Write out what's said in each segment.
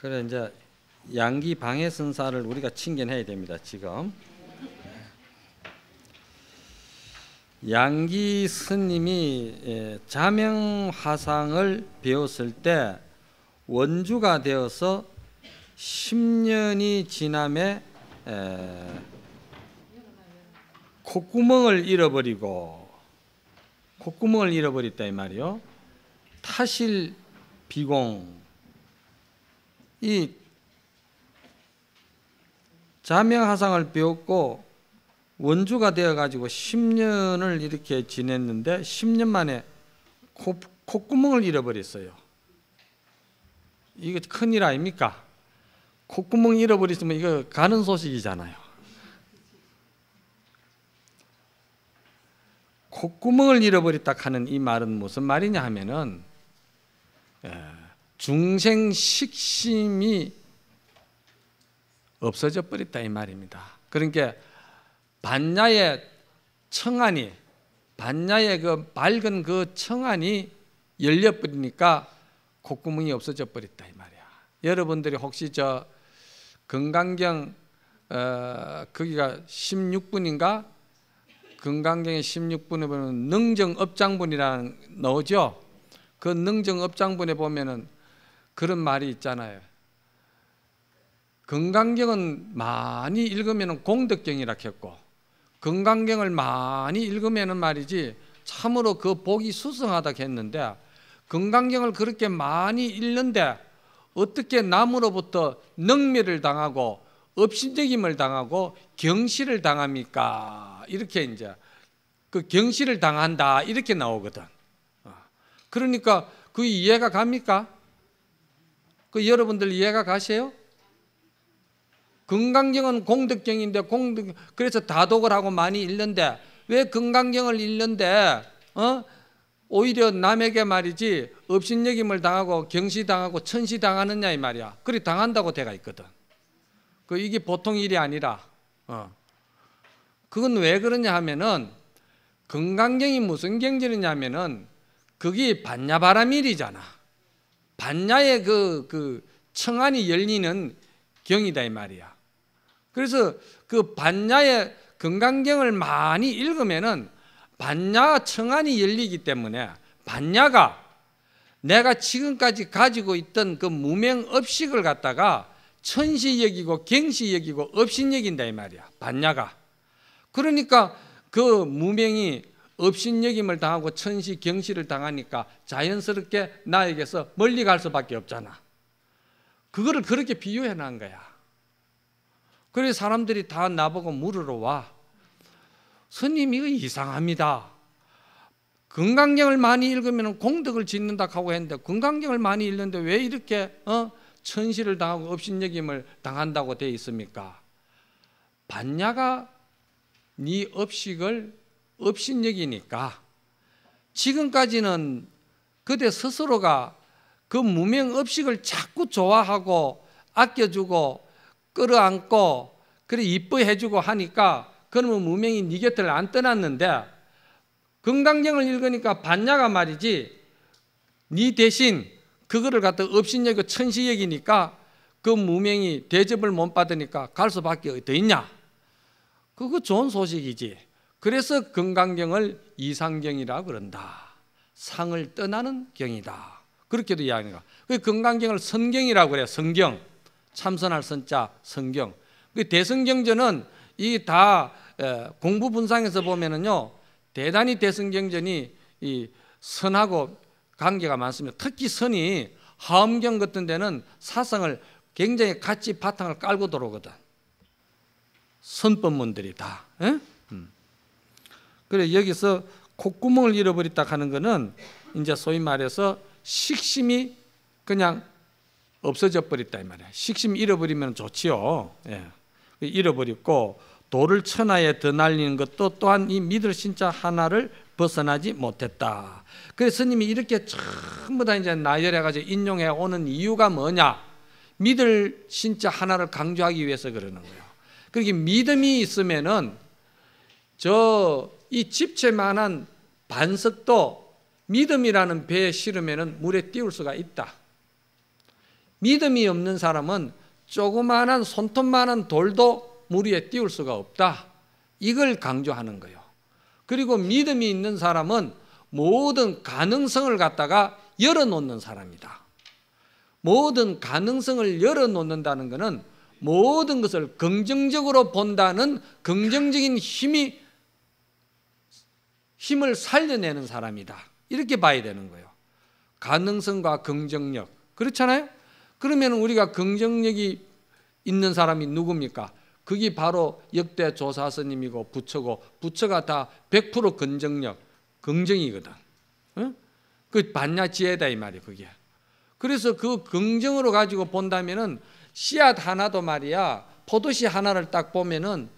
그래 이제 양기 방해선사를 우리가 챙겨내야 됩니다. 지금 양기 스님이 자명화상을 배웠을 때 원주가 되어서 10년이 지남에 콧구멍을 잃어버렸다 이 말이요. 타실 비공, 이 자명화상을 배웠고 원주가 되어가지고 10년을 이렇게 지냈는데 10년 만에 콧구멍을 잃어버렸어요. 이거 큰일 아닙니까? 콧구멍 잃어버렸으면 이거 가는 소식이잖아요. 콧구멍을 잃어버렸다 하는 이 말은 무슨 말이냐 하면은 중생식심이 없어져 버렸다 이 말입니다. 그러니까 반야의 청안이, 반야의 그 밝은 그 청안이 열려버리니까 콧구멍이 없어져 버렸다 이 말이야. 여러분들이 혹시 저 건강경 거기가 16분인가? 건강경의 16분에 보면 능정업장분이라는 나오죠. 그 능정업장분에 보면은 그런 말이 있잖아요. 건강경은 많이 읽으면 공덕경이라 했고, 건강경을 많이 읽으면 말이지 참으로 그 복이 수승하다 했는데, 건강경을 그렇게 많이 읽는데 어떻게 남으로부터 능멸을 당하고 업신여김을 당하고 경시를 당합니까? 이렇게 이제 그 경시를 당한다 이렇게 나오거든. 그러니까 그 이해가 갑니까? 그 여러분들 이해가 가세요? 건강경은 공덕경인데 그래서 다독을 하고 많이 읽는데 왜 건강경을 읽는데 오히려 남에게 말이지 업신여김을 당하고 경시당하고 천시당하느냐 이 말이야. 그래 당한다고 돼가 있거든. 이게 보통 일이 아니라 그건 왜 그러냐 하면은 건강경이 무슨 경전이냐면은 그게 반야바라밀이잖아. 반야의 그 청안이 열리는 경이다 이 말이야. 그래서 그 반야의 건강경을 많이 읽으면은 반야 청안이 열리기 때문에 반야가 내가 지금까지 가지고 있던 그 무명업식을 갖다가 천시 여기고 경시 여기고 업신 여긴다 이 말이야. 반야가. 그러니까 그 무명이 업신 여김을 당하고 천시 경시를 당하니까 자연스럽게 나에게서 멀리 갈 수밖에 없잖아. 그거를 그렇게 비유해 놓은 거야. 그래서 사람들이 다 나보고 물으러 와. 스님 이거 이상합니다. 건강경을 많이 읽으면 공덕을 짓는다 하고 했는데 건강경을 많이 읽는데 왜 이렇게 천시를 당하고 업신여김을 당한다고 되어 있습니까? 반야가 네 업식을 업신여기니까 지금까지는 그대 스스로가 그 무명 업식을 자꾸 좋아하고 아껴주고 끌어안고 그래 이뻐해주고 하니까 그러면 무명이 네 곁을 안 떠났는데 건강경을 읽으니까 반야가 말이지 네 대신 그거를 갖다 업신여기고 천시여기니까 그 무명이 대접을 못 받으니까 갈 수밖에 어디 있냐. 그거 좋은 소식이지. 그래서 건강경을 이상경이라고 그런다. 상을 떠나는 경이다. 그렇게도 이야기가. 그 건강경을 선경이라고 그래. 성경. 참선할 선자 성경. 그 대성경전은 이 다 공부 분상에서 보면은요. 대단히 대성경전이 이 선하고 관계가 많습니다. 특히 선이 하엄경 같은 데는 사상을 굉장히 같이 바탕을 깔고 들어오거든. 선법문들이 다. 그래 여기서 콧구멍을 잃어버렸다 하는 거는 이제 소위 말해서 식심이 그냥 없어져 버렸다 이 말이야. 식심 잃어버리면 좋지요. 예. 잃어버렸고 돌을 천하에 더 날리는 것도 또한 이 믿을 신자 하나를 벗어나지 못했다. 그래서 스님이 이렇게 전부 다 이제 나열해가지고 인용해 오는 이유가 뭐냐? 믿을 신자 하나를 강조하기 위해서 그러는 거예요. 그렇게 믿음이 있으면은 이 집채만한 반석도 믿음이라는 배에 실으면은 물에 띄울 수가 있다. 믿음이 없는 사람은 조그마한 손톱만한 돌도 물 위에 띄울 수가 없다. 이걸 강조하는 거예요. 그리고 믿음이 있는 사람은 모든 가능성을 갖다가 열어놓는 사람이다. 모든 가능성을 열어놓는다는 것은 모든 것을 긍정적으로 본다는 긍정적인 힘을 살려내는 사람이다. 이렇게 봐야 되는 거예요. 가능성과 긍정력. 그렇잖아요? 그러면 우리가 긍정력이 있는 사람이 누굽니까? 그게 바로 역대 조사스님이고 부처고, 부처가 다 100% 긍정이거든. 응? 그 반야지혜다 이 말이에요. 그게. 그래서 그 긍정으로 가지고 본다면은 씨앗 하나도 말이야, 포도씨 하나를 딱 보면은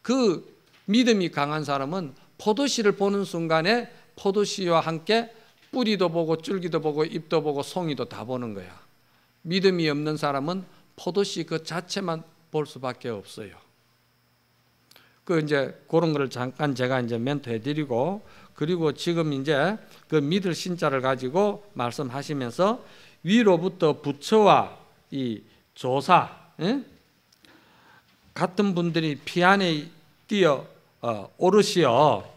그 믿음이 강한 사람은 포도씨를 보는 순간에 포도씨와 함께 뿌리도 보고 줄기도 보고 잎도 보고 송이도 다 보는 거야. 믿음이 없는 사람은 포도씨 그 자체만 볼 수밖에 없어요. 이제 그런 거를 잠깐 제가 이제 멘트해 드리고, 그리고 지금 이제 그 믿을 신자를 가지고 말씀하시면서 위로부터 부처와 이 조사, 같은 분들이 피 안에 뛰어 오르시어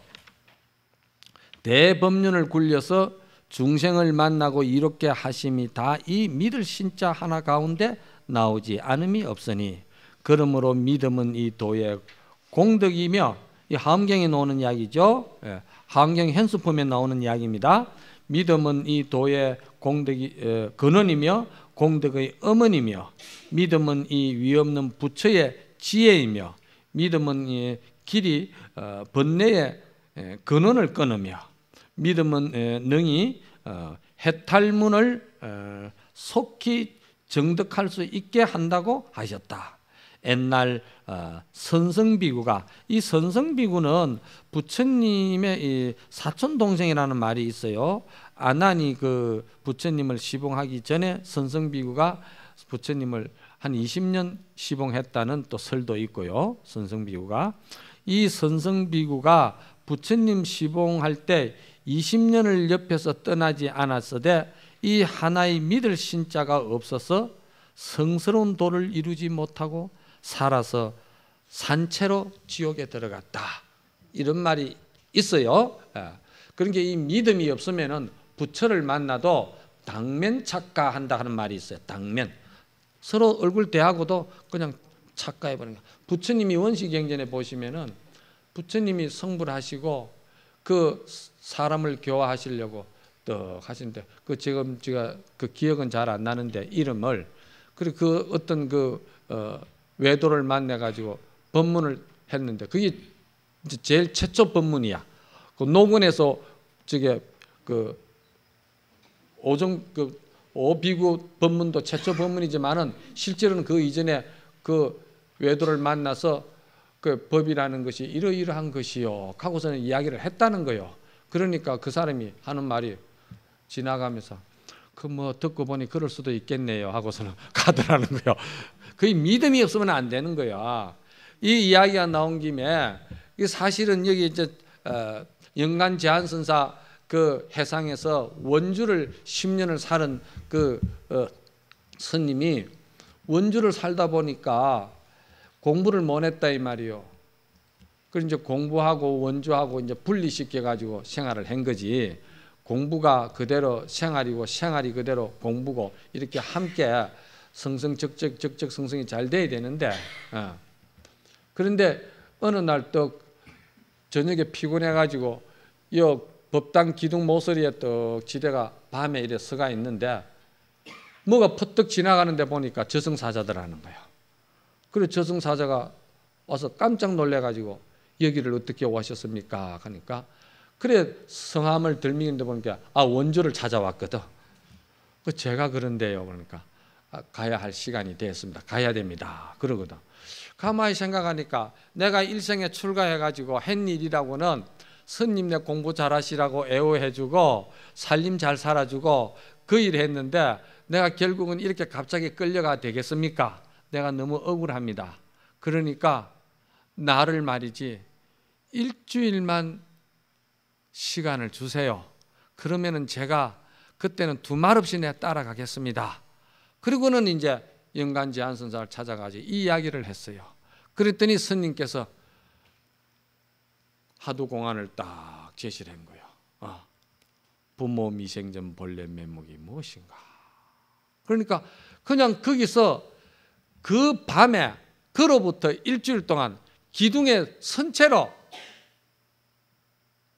대법륜을 굴려서 중생을 만나고 이롭게 하심이 다 이 믿을 신자 하나 가운데 나오지 않음이 없으니, 그러므로 믿음은 이 도의 공덕이며, 이 하엄경에 나오는 이야기죠. 하엄경 현수품에 나오는 이야기입니다. 믿음은 이 도의 공덕이 근원이며 공덕의 어머니며, 믿음은 이 위없는 부처의 지혜이며, 믿음은 이 길이 번뇌의 근원을 끊으며, 믿음은 능히 해탈문을 속히 정득할 수 있게 한다고 하셨다. 옛날 선성비구가, 이 선성비구는 부처님의 이 사촌 동생이라는 말이 있어요. 아난이 그 부처님을 시봉하기 전에 선성비구가 부처님을 한 20년 시봉했다는 또 설도 있고요. 선성비구가, 이 선성비구가 부처님 시봉할 때 20년을 옆에서 떠나지 않았으되 이 하나의 믿을 신자가 없어서 성스러운 도를 이루지 못하고 살아서 산채로 지옥에 들어갔다. 이런 말이 있어요. 그러니까 이 믿음이 없으면은 부처를 만나도 당면 착가한다 하는 말이 있어요. 당면. 서로 얼굴 대하고도 그냥 착가해버리는 거예요. 부처님이 원시경전에 보시면은 부처님이 성불하시고 그 사람을 교화하시려고 또 하시는데, 그 지금 제가 그 기억은 잘 안 나는데 이름을, 그리고 그 어떤 외도를 만나 가지고 법문을 했는데 그게 제일 최초 법문이야. 그 노근에서 저게 그 오비구 법문도 최초 법문이지만은 실제로는 그 이전에 그 외도를 만나서 그 법이라는 것이 이러이러한 것이요 하고서는 이야기를 했다는 거예요. 그러니까 그 사람이 하는 말이 지나가면서 그 뭐 듣고 보니 그럴 수도 있겠네요 하고서는 가더라는 거예요. 거의 믿음이 없으면 안 되는 거야. 이 이야기가 나온 김에 사실은 여기 이제 영간 제한선사 그 해상에서 원주를 10년을 사는 그 스님이 원주를 살다 보니까 공부를 못 했다 이 말이요. 그래서 이제 공부하고 원주하고 이제 분리시켜 가지고 생활을 한 거지. 공부가 그대로 생활이고 생활이 그대로 공부고 이렇게 함께 성성적성성이 잘 돼야 되는데, 그런데 어느 날 또 저녁에 피곤해 가지고 이 법당 기둥 모서리에 또 지대가 밤에 이래 서가 있는데 뭐가 퍼뜩 지나가는데 보니까 저승사자들 하는 거야. 그래서 저승사자가 와서 깜짝 놀래 가지고 여기를 어떻게 오셨습니까? 하니까 그래 성함을 들미는데 보니까 원주를 찾아왔거든. 제가 그런데요. 그러니까 가야 할 시간이 됐습니다. 가야 됩니다. 그러거든. 가만히 생각하니까 내가 일생에 출가해가지고 한 일이라고는 스님네 공부 잘하시라고 애호해주고 살림 잘 살아주고 그 일 했는데 내가 결국은 이렇게 갑자기 끌려가 되겠습니까? 내가 너무 억울합니다. 그러니까 나를 말이지 일주일만 시간을 주세요. 그러면은 제가 그때는 두말 없이 내가 따라가겠습니다. 그리고는 이제 영간지 한선사를 찾아가지고 이 이야기를 했어요. 그랬더니 스님께서 하두공안을 딱 제시를 한 거예요. 부모 미생전 본래 면목이 무엇인가. 그러니까 그냥 거기서 그 밤에 그로부터 일주일 동안 기둥에 선 채로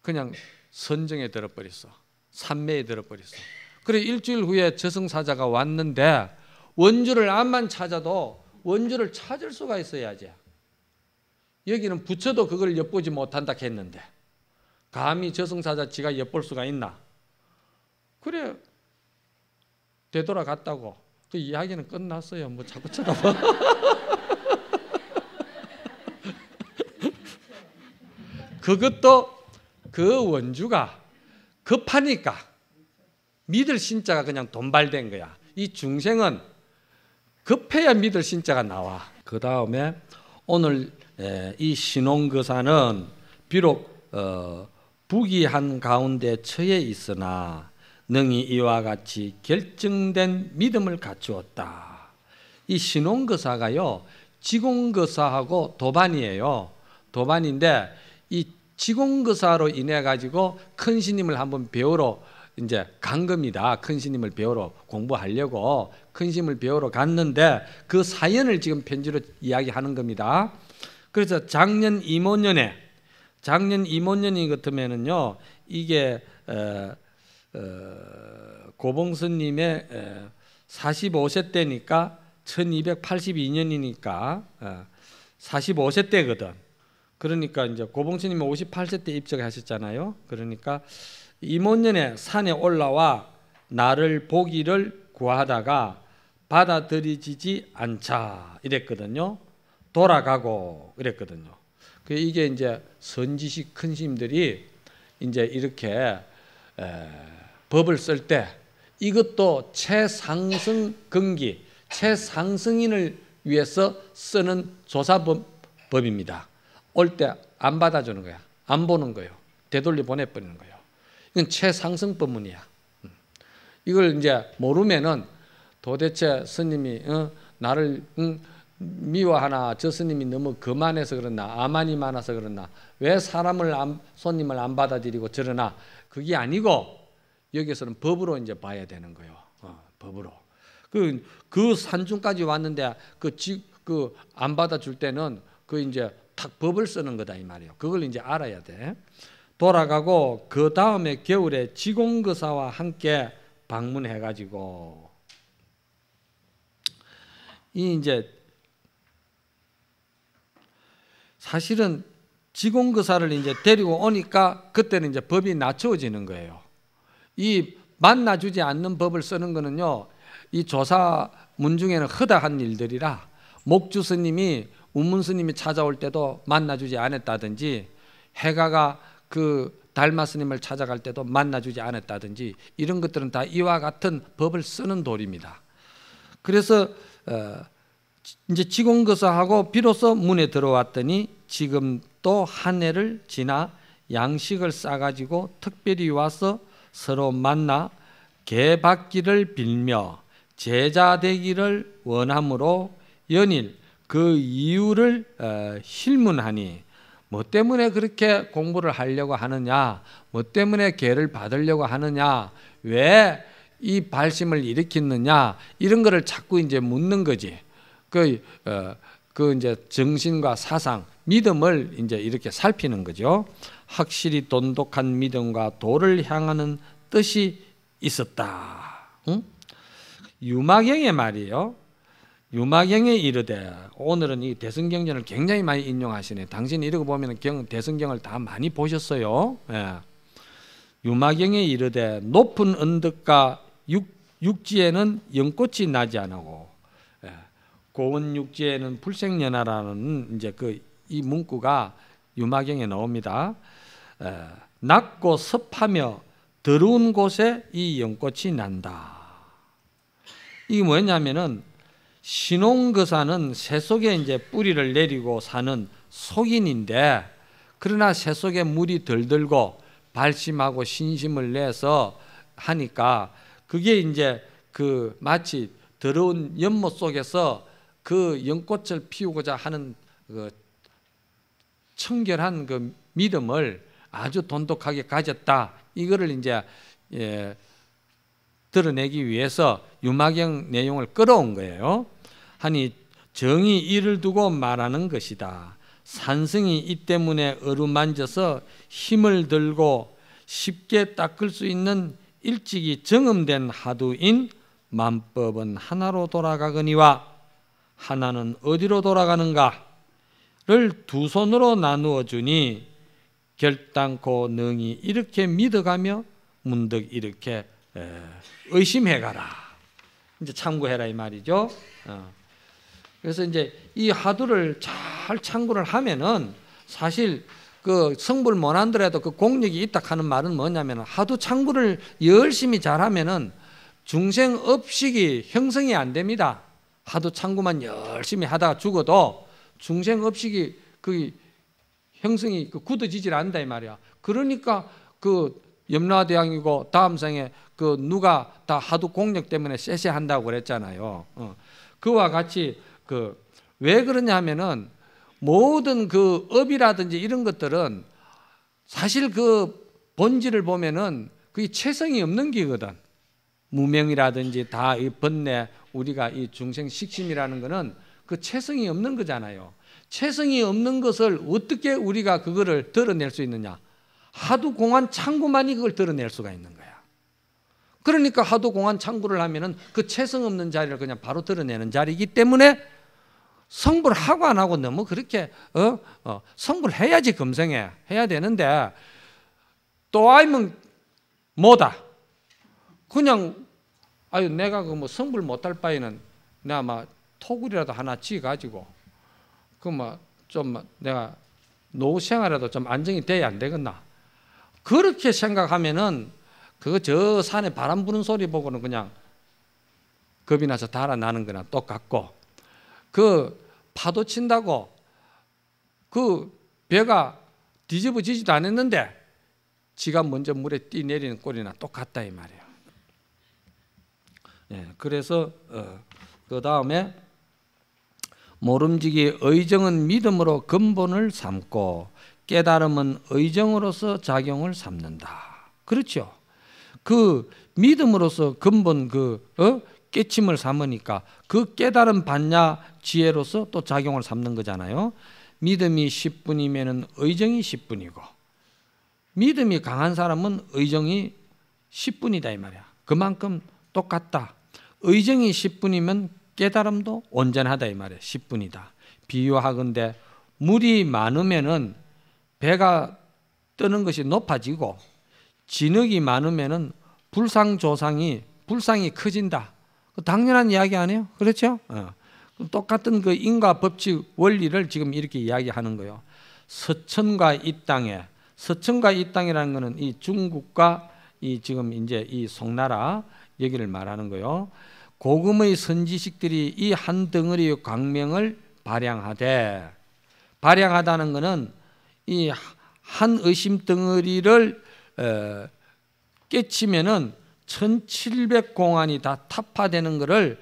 그냥 선정에 들어버렸어. 산매에 들어버렸어. 그래 일주일 후에 저승사자가 왔는데 원주를 암만 찾아도 원주를 찾을 수가 있어야지. 여기는 부처도 그걸 엿보지 못한다 했는데 감히 저승사자 지가 엿볼 수가 있나? 그래 되돌아갔다고 그 이야기는 끝났어요. 뭐 자꾸 쳐다봐. 그것도 그 원주가 급하니까 믿을 신자가 그냥 돈발된 거야. 이 중생은 급해야 믿을 신자가 나와. 그 다음에 오늘 이 신홍거사는 비록 부귀한 가운데 처해 있으나 능히 이와 같이 결정된 믿음을 갖추었다. 이 신홍거사가요 지공거사하고 도반이에요. 도반인데 이 지공거사로 인해 가지고 큰 스님을 한번 배우러 이제 간 겁니다. 큰 스님을 배우러 공부하려고 큰 스님을 배우러 갔는데 그 사연을 지금 편지로 이야기하는 겁니다. 그래서 작년 이모년이 같으면은요 이게 고봉스님의 45세 때니까 1282년이니까 45세 때거든. 그러니까 이제 고봉스님이 58세 때 입적하셨잖아요. 그러니까 이모년에 산에 올라와 나를 보기를 구하다가 받아들이지 않자 이랬거든요. 돌아가고 그랬거든요. 이게 이제 선지식 큰 스님들이 이제 이렇게 법을 쓸 때 이것도 최상승 근기, 최상승인을 위해서 쓰는 조사법입니다. 올 때 안 받아주는 거야. 안 보는 거예요. 되돌려 보내버리는 거예요. 이건 최상승 법문이야. 이걸 이제 모르면은 도대체 스님이 나를 미워하나, 저 스님이 너무 거만해서 그러나, 아만이 많아서 그러나, 왜 손님을 안 받아들이고 저러나, 그게 아니고 여기서는 법으로 이제 봐야 되는 거예요. 법으로. 그 산중까지 왔는데 그 안 받아줄 때는 그 이제 탁 법을 쓰는 거다 이 말이에요. 그걸 이제 알아야 돼. 돌아가고 그 다음에 겨울에 지공거사와 함께 방문해가지고 이제 사실은 지공거사를 이제 데리고 오니까 그때는 이제 법이 낮춰지는 거예요. 이 만나주지 않는 법을 쓰는 거는요, 이 조사문 중에는 허다한 일들이라 목주 스님이 운문 스님이 찾아올 때도 만나주지 않았다든지, 해가가 그 달마 스님을 찾아갈 때도 만나주지 않았다든지, 이런 것들은 다 이와 같은 법을 쓰는 도리입니다. 그래서 이제 지공거사하고 비로소 문에 들어왔더니 지금 또 한 해를 지나 양식을 싸가지고 특별히 와서 서로 만나 개받기를 빌며 제자 되기를 원함으로 연일 그 이유를 실문하니, 뭐 때문에 그렇게 공부를 하려고 하느냐, 뭐 때문에 개를 받으려고 하느냐, 왜 이 발심을 일으켰느냐, 이런 거를 자꾸 이제 묻는 거지. 그 이제 정신과 사상, 믿음을 이제 이렇게 살피는 거죠. 확실히 돈독한 믿음과 도를 향하는 뜻이 있었다. 응? 유마경의 말이에요. 유마경에 이르되, 오늘은 이 대승경전을 굉장히 많이 인용하시네. 당신이 이러고 보면 대승경을 다 많이 보셨어요. 예. 유마경에 이르되 높은 언덕과 육지에는 연꽃이 나지 않고, 예. 고운 육지에는 불생연화라는 이제 이 문구가 유마경에 나옵니다. 낮고 습하며 더러운 곳에 이 연꽃이 난다. 이게 뭐냐면은 신홍거사는 새 속에 이제 뿌리를 내리고 사는 속인인데, 그러나 새 속에 물이 덜 들고 발심하고 신심을 내서 하니까 그게 이제 마치 더러운 연못 속에서 그 연꽃을 피우고자 하는 그 청결한 그 믿음을 아주 돈독하게 가졌다. 이거를 이제 드러내기 위해서 유마경 내용을 끌어온 거예요. 하니 정이 이를 두고 말하는 것이다. 산성이 이 때문에 어루만져서 힘을 들고 쉽게 닦을 수 있는 일찍이 정음된 하두인 만법은 하나로 돌아가거니와 하나는 어디로 돌아가는가를 두 손으로 나누어 주니 결단코 능히 이렇게 믿어가며 문득 이렇게 의심해가라. 이제 참고해라 이 말이죠. 그래서 이제 이 하두를 잘 참고를 하면은 사실 그 성불 못 한더라도 그 공력이 있다 하는 말은 뭐냐면 하두 참고를 열심히 잘하면은 중생업식이 형성이 안 됩니다. 하두 참고만 열심히 하다가 죽어도 중생업식이 그 형성이 굳어지질 않는다 이 말이야. 그러니까 그 염라대왕이고 다음 생에 그 누가 다 하두 공력 때문에 쎄쎄한다고 그랬잖아요. 그와 같이 그 왜 그러냐 하면은 모든 그 업이라든지 이런 것들은 사실 그 본질을 보면은 그게 체성이 없는 기거든. 무명이라든지 다 이 번뇌 우리가 이 중생 식심이라는 거는 그 체성이 없는 거잖아요. 체성이 없는 것을 어떻게 우리가 그거를 드러낼 수 있느냐? 하두 공안 창구만이 그걸 드러낼 수가 있는 거야. 그러니까 하두 공안 창구를 하면은 그 체성 없는 자리를 그냥 바로 드러내는 자리이기 때문에 성불하고 안 하고 너무 그렇게 성불해야지 금생에 해야 되는데 또 아니면 뭐다 그냥 아유 내가 그 뭐 성불 못할 바에는 내가 막 토굴이라도 하나 지어 가지고 그 뭐 좀 내가 노후 생활에도 좀 안정이 돼야 안 되겠나 그렇게 생각하면은 그거 저 산에 바람 부는 소리 보고는 그냥 겁이 나서 달아나는 거나 똑같고 그 파도 친다고 그 배가 뒤집어지지도 않았는데 지가 먼저 물에 뛰내리는 꼴이나 똑같다 이 말이에요. 그래서 그 다음에 모름지기 의정은 믿음으로 근본을 삼고 깨달음은 의정으로서 작용을 삼는다. 그렇죠. 그 믿음으로서 근본 깨침을 삼으니까 그 깨달음 받냐 지혜로서 또 작용을 삼는 거잖아요. 믿음이 10분이면 의정이 10분이고 믿음이 강한 사람은 의정이 10분이다 이 말이야. 그만큼 똑같다. 의정이 10분이면 깨달음도 온전하다 이 말이야. 10분이다. 비유하건대 물이 많으면은 배가 뜨는 것이 높아지고 진흙이 많으면은 불상이 커진다. 당연한 이야기 아니에요? 그렇죠? 똑같은 그 인과 법칙 원리를 지금 이렇게 이야기하는 거예요. 서천과 이 땅이라는 것은 이 중국과 이 지금 이제 이 송나라 여기를 말하는 거예요. 고금의 선지식들이 이 한 덩어리의 광명을 발양하다는 것은 이 한 의심 덩어리를 깨치면은 1700공안이 다 타파되는 것을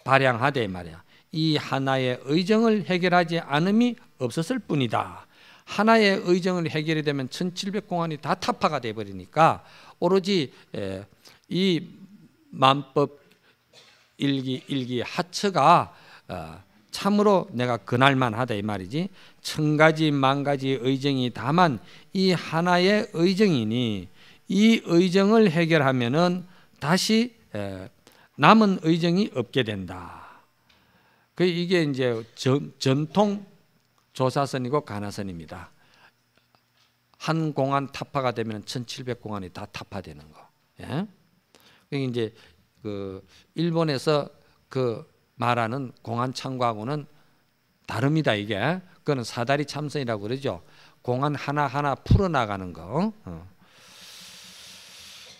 발양하되 말이야. 이 하나의 의정을 해결하지 않음이 없었을 뿐이다. 하나의 의정을 해결이 되면 1700공안이 다 타파가 되어버리니까 오로지 이 만법 일기 하처가 참으로 내가 그날만 하다 이 말이지. 1000가지 만가지 의정이 다만 이 하나의 의정이니 이 의정을 해결하면은 다시 남은 의정이 없게 된다. 이게 이제 전통 조사선이고 가나선입니다. 한 공안 타파가 되면 1700공안이 다 타파되는 거. 예? 이제 그 일본에서 그 말하는 공안 창구하고는 다릅니다. 이게 그거는 사다리 참선이라고 그러죠. 공안 하나하나 풀어나가는 거.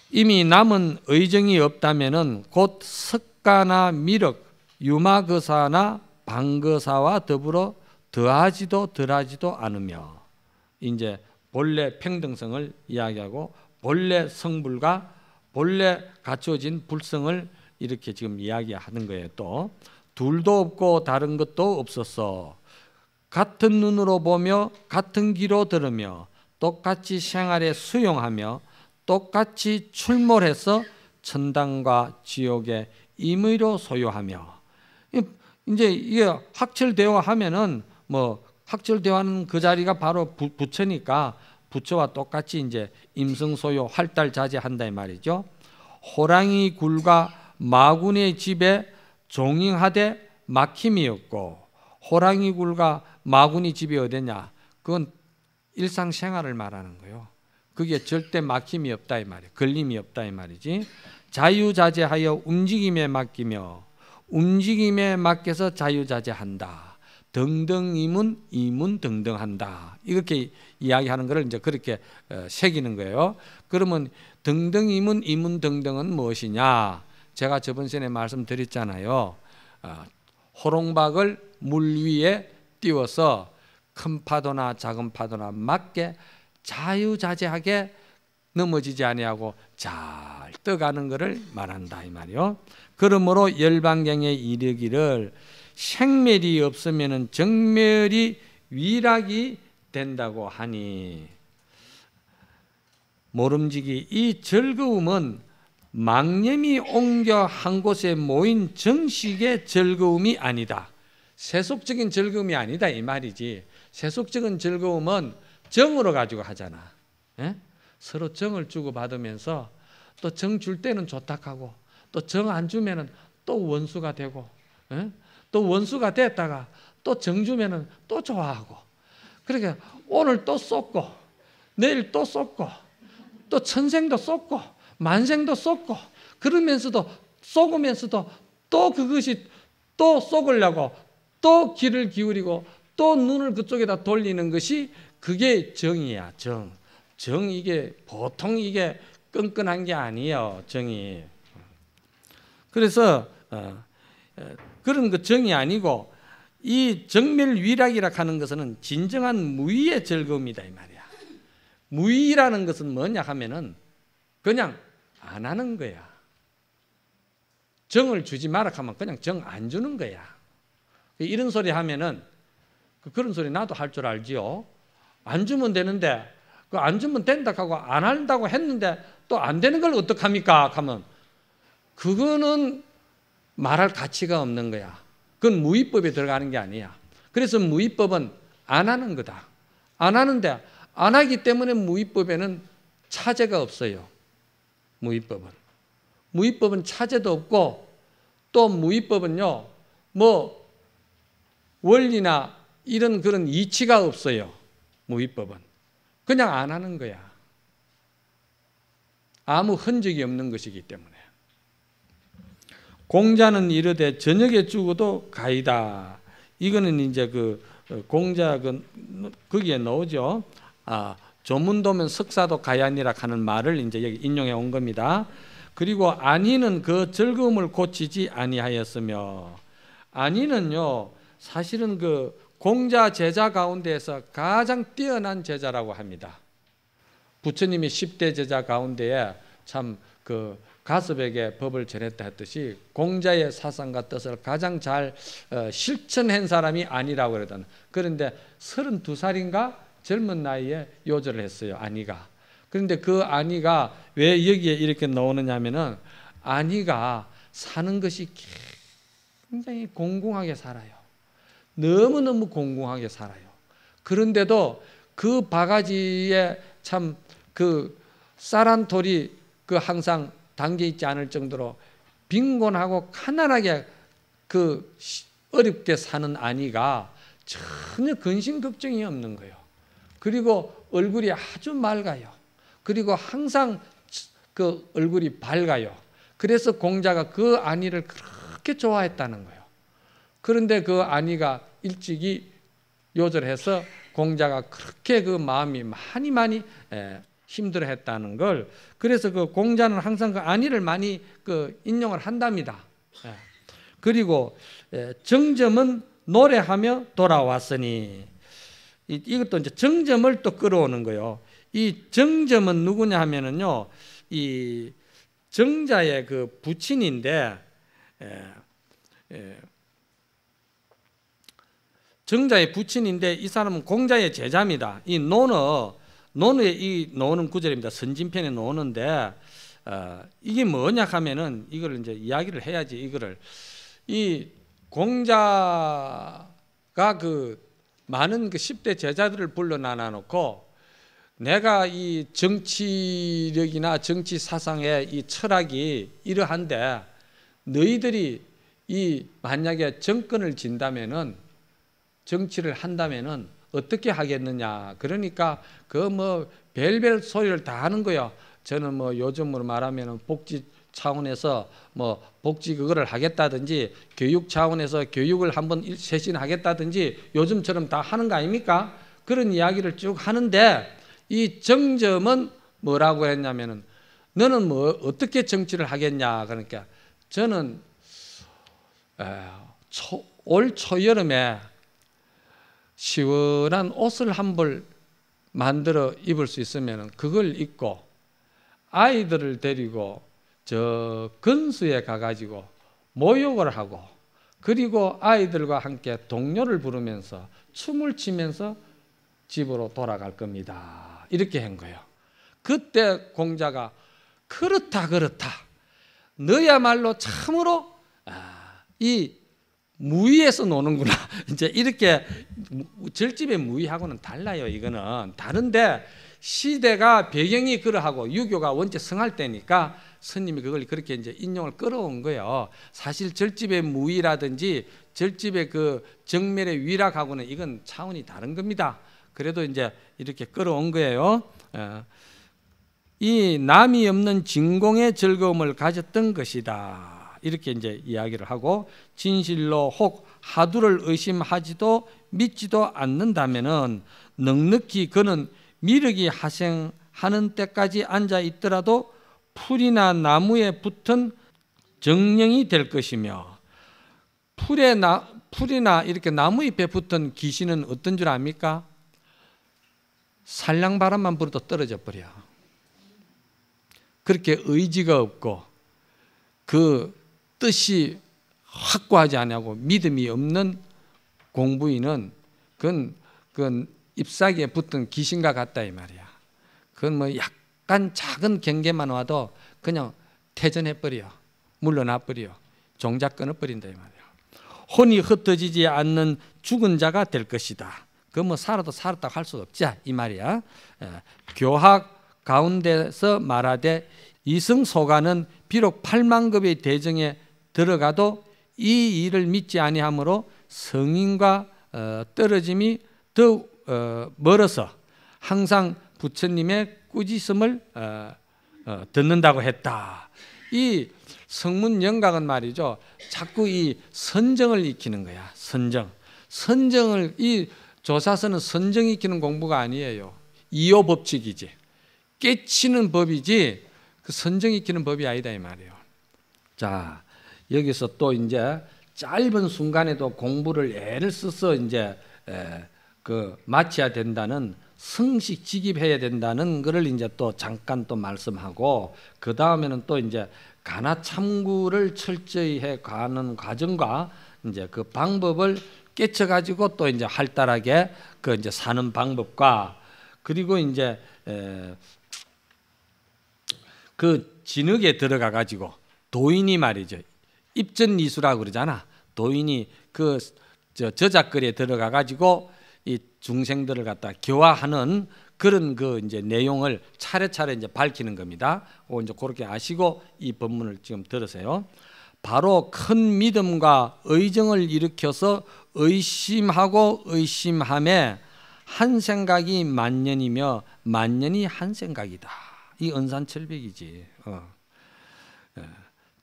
이미 남은 의정이 없다면은 곧 석가나 미륵, 유마거사나 방거사와 더불어 더하지도 덜하지도 않으며 이제 본래 평등성을 이야기하고 본래 성불과 본래 갖춰진 불성을 이렇게 지금 이야기하는 거예요. 또 둘도 없고 다른 것도 없었어. 같은 눈으로 보며 같은 귀로 들으며 똑같이 생활에 수용하며 똑같이 출몰해서 천당과 지옥의 임의로 소유하며. 이제 이게 학철대화하면은 뭐 학철대화는 그 자리가 바로 부처니까 부처와 똑같이 이제 임승소유 활달자재한다 이 말이죠. 호랑이 굴과 마군의 집에 종잉하되 막힘이 없고, 호랑이 굴과 마군이 집이 어디냐? 그건 일상생활을 말하는 거예요. 그게 절대 막힘이 없다 이 말이에요. 걸림이 없다 이 말이지. 자유자재하여 움직임에 맡기며 움직임에 맡겨서 자유자재한다. 등등이문 이문등등한다. 이렇게 이야기하는 것을 이제 그렇게 새기는 거예요. 그러면 등등이문 이문등등은 무엇이냐? 제가 저번 시간에 말씀드렸잖아요. 호롱박을 물 위에 띄워서 큰 파도나 작은 파도나 맞게 자유자재하게 넘어지지 아니하고 잘 떠가는 것을 말한다 이 말이요. 그러므로 열반경에 이르기를 생멸이 없으면 정멸이 위락이 된다고 하니, 모름지기 이 즐거움은 망념이 옮겨 한 곳에 모인 정식의 즐거움이 아니다. 세속적인 즐거움이 아니다 이 말이지. 세속적인 즐거움은 정으로 가지고 하잖아. 예? 서로 정을 주고 받으면서 또 정 줄 때는 좋다 하고 또 정 안 주면은 또 원수가 되고, 예? 또 원수가 됐다가 또 정 주면은 또 좋아하고, 그러니까 오늘 또 쏟고 내일 또 쏟고 또 천생도 쏟고 만생도 쏟고, 그러면서도 쏟으면서도 또 그것이 또 쏟으려고 또 귀를 기울이고 또 눈을 그쪽에다 돌리는 것이 그게 정이야. 정 이게 보통 이게 끈끈한 게 아니에요. 정이. 그래서 그런 그 정이 아니고 이 정멸위락이라 하는 것은 진정한 무의의 즐거움이다 이 말이야. 무의라는 것은 뭐냐 하면은 그냥 안 하는 거야. 정을 주지 마라 하면 그냥 정 안 주는 거야. 이런 소리 하면은 그런 소리 나도 할 줄 알지요. 안 주면 되는데 그 안 주면 된다 하고 안 한다고 했는데 또 안 되는 걸 어떡합니까? 하면 그거는 말할 가치가 없는 거야. 그건 무위법에 들어가는 게 아니야. 그래서 무위법은 안 하는 거다. 안 하는데 안 하기 때문에 무위법에는 차제가 없어요. 무위법은 차제도 없고 또 무위법은요 뭐 원리나 이런 그런 이치가 없어요. 무위법은 그냥 안 하는 거야. 아무 흔적이 없는 것이기 때문에. 공자는 이르되 저녁에 죽어도 가이다. 이거는 이제 그 공자 거기에 나오죠. 조문도면 석사도 가야니라 하는 말을 이제 여기 인용해 온 겁니다. 그리고 안이는 그 즐거움을 고치지 아니하였으며, 안이는요 사실은 그 공자 제자 가운데에서 가장 뛰어난 제자라고 합니다. 부처님이 10대 제자 가운데에 참 그 가섭에게 법을 전했다 했듯이 공자의 사상과 뜻을 가장 잘 실천한 사람이 안이라고 그러던. 그런데 32살인가 젊은 나이에 요절을 했어요. 안이가. 그런데 그 안이가 왜 여기에 이렇게 나오느냐 하면은 안이가 사는 것이 굉장히 공공하게 살아요. 너무너무 공공하게 살아요. 그런데도 그 바가지에 참 그 쌀한 톨이 그 항상 담겨 있지 않을 정도로 빈곤하고 가난하게 그 어렵게 사는 안이가 전혀 근심 걱정이 없는 거예요. 그리고 얼굴이 아주 맑아요. 그리고 항상 그 얼굴이 밝아요. 그래서 공자가 그 안이를 그렇게 좋아했다는 거예요. 그런데 그 안이가 일찍이 요절해서 공자가 그렇게 그 마음이 많이 힘들어했다는 걸, 그래서 그 공자는 항상 그 안이를 많이 그 인용을 한답니다. 그리고 정점은 노래하며 돌아왔으니, 이것도 이제 정점을 또 끌어오는 거예요. 이 정점은 누구냐 하면은요, 이 정자의 그 부친인데 정자의 부친인데 이 사람은 공자의 제자입니다. 이 논의 노는 구절입니다. 선진편의 노는데 이게 뭐냐 하면은 이걸 이제 이야기를 해야지. 이거를 이 공자가 그 많은 그 10대 제자들을 불러 나눠놓고 내가 이 정치력이나 정치 사상의 이 철학이 이러한데 너희들이 이 만약에 정권을 진다면은 정치를 한다면은 어떻게 하겠느냐. 그러니까 그 뭐 별별 소리를 다 하는 거예요. 저는 뭐 요즘으로 말하면은 복지 차원에서 뭐 복지 그거를 하겠다든지 교육 차원에서 교육을 한번 쇄신하겠다든지 요즘처럼 다 하는 거 아닙니까? 그런 이야기를 쭉 하는데 이 정점은 뭐라고 했냐면은 너는 뭐 어떻게 정치를 하겠냐. 그러니까 저는 올 초여름에 시원한 옷을 한 벌 만들어 입을 수 있으면 그걸 입고 아이들을 데리고 저 근수에 가가지고 모욕을 하고 그리고 아이들과 함께 동요를 부르면서 춤을 추면서 집으로 돌아갈 겁니다. 이렇게 한 거예요. 그때 공자가 그렇다 너야말로 참으로 이 무의에서 노는구나. 이제 이렇게 절집의 무의하고는 달라요. 이거는 다른데 시대가 배경이 그러하고 유교가 원체 성할 때니까 스님이 그걸 그렇게 이제 인용을 끌어온 거예요. 사실 절집의 무의라든지 절집의 그 정멸의 위락하고는 이건 차원이 다른 겁니다. 그래도 이제 이렇게 끌어온 거예요. 이 남이 없는 진공의 즐거움을 가졌던 것이다. 이렇게 이제 이야기를 하고 진실로 혹 하두를 의심하지도 믿지도 않는다면은 넉넉히 그는 미륵이 하생하는 때까지 앉아 있더라도 풀이나 나무에 붙은 정령이 될 것이며 풀이나 이렇게 나무 잎에 붙은 귀신은 어떤 줄 압니까? 살랑바람만 불어도 떨어져 버려. 그렇게 의지가 없고 그 뜻이 확고하지 않고 믿음이 없는 공부인은 그건 잎사귀에 붙은 귀신과 같다 이 말이야. 그건 뭐 약간 작은 경계만 와도 그냥 퇴전해버려. 물러나버려. 종작 끊어버린다 이 말이야. 혼이 흩어지지 않는 죽은 자가 될 것이다. 그 뭐 살아도 살았다고 할 수 없지 이 말이야. 교학 가운데서 말하되 이승소가는 비록 8만급의 대정에 들어가도 이 일을 믿지 아니하므로 성인과 떨어짐이 더 멀어서 항상 부처님의 꾸짖음을 듣는다고 했다. 이 성문 영각은 말이죠. 자꾸 이 선정을 익히는 거야. 선정을 이 조사서는 선정 익히는 공부가 아니에요. 이호 법칙이지. 깨치는 법이지 그 선정 익히는 법이 아니다 이 말이에요. 자. 여기서 또 이제 짧은 순간에도 공부를 애를 써서 이제 그 마쳐야 된다는 성식직입해야 된다는 것을 이제 또 잠깐 또 말씀하고 그 다음에는 또 이제 가나 참구를 철저히 해 가는 과정과 이제 그 방법을 깨쳐 가지고 또 이제 활달하게 그 이제 사는 방법과 그리고 이제 그 진흙에 들어가 가지고 도인이 말이죠. 입전이수라고 그러잖아. 도인이 그 저작글에 들어가 가지고 이 중생들을 갖다 교화하는 그런 그 이제 내용을 차례차례 이제 밝히는 겁니다. 이제 그렇게 아시고 이 법문을 지금 들으세요. 바로 큰 믿음과 의정을 일으켜서 의심하고 의심함에 한 생각이 만년이며 만년이 한 생각이다. 이 언산철벽이지.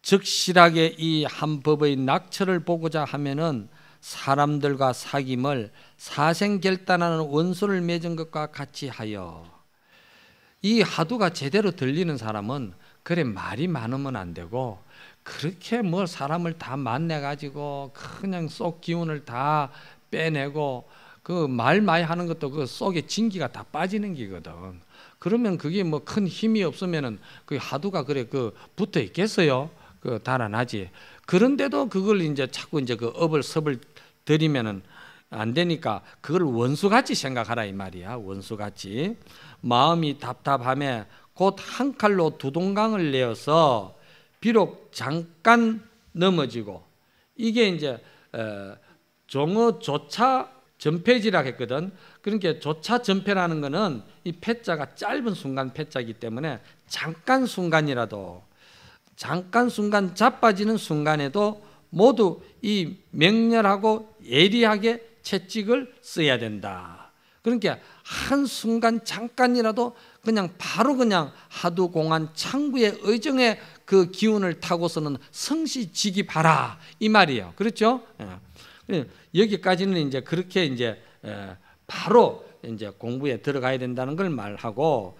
적실하게 이 한 법의 낙처를 보고자 하면은 사람들과 사귐을 사생결단하는 원소를 맺은 것과 같이 하여 이 하두가 제대로 들리는 사람은 그래 말이 많으면 안 되고 그렇게 뭐 사람을 다 만나 가지고 그냥 속 기운을 다 빼내고 그 말 많이 하는 것도 그 속에 진기가 다 빠지는 기거든. 그러면 그게 뭐 큰 힘이 없으면은 그 하두가 그래 그 붙어 있겠어요? 그 달아나지. 그런데도 그걸 이제 자꾸 이제 그 업을 섭을 들이면은 안 되니까 그걸 원수같이 생각하라 이 말이야. 원수같이. 마음이 답답함에 곧 한 칼로 두 동강을 내어서 비록 잠깐 넘어지고, 이게 이제 종어 조차 전패지라 했거든. 그러니까 조차 전패라는 거는 이 패자가 짧은 순간 패자이기 때문에 잠깐 순간이라도, 잠깐 순간 자빠지는 순간에도 모두 이 맹렬하고 예리하게 채찍을 써야 된다. 그러니까 한 순간 잠깐이라도 그냥 바로 그냥 하두 공한 창구의 의정의 그 기운을 타고서는 성시지기바라 이 말이에요. 그렇죠? 여기까지는 이제 그렇게 이제 바로 이제 공부에 들어가야 된다는 걸 말하고,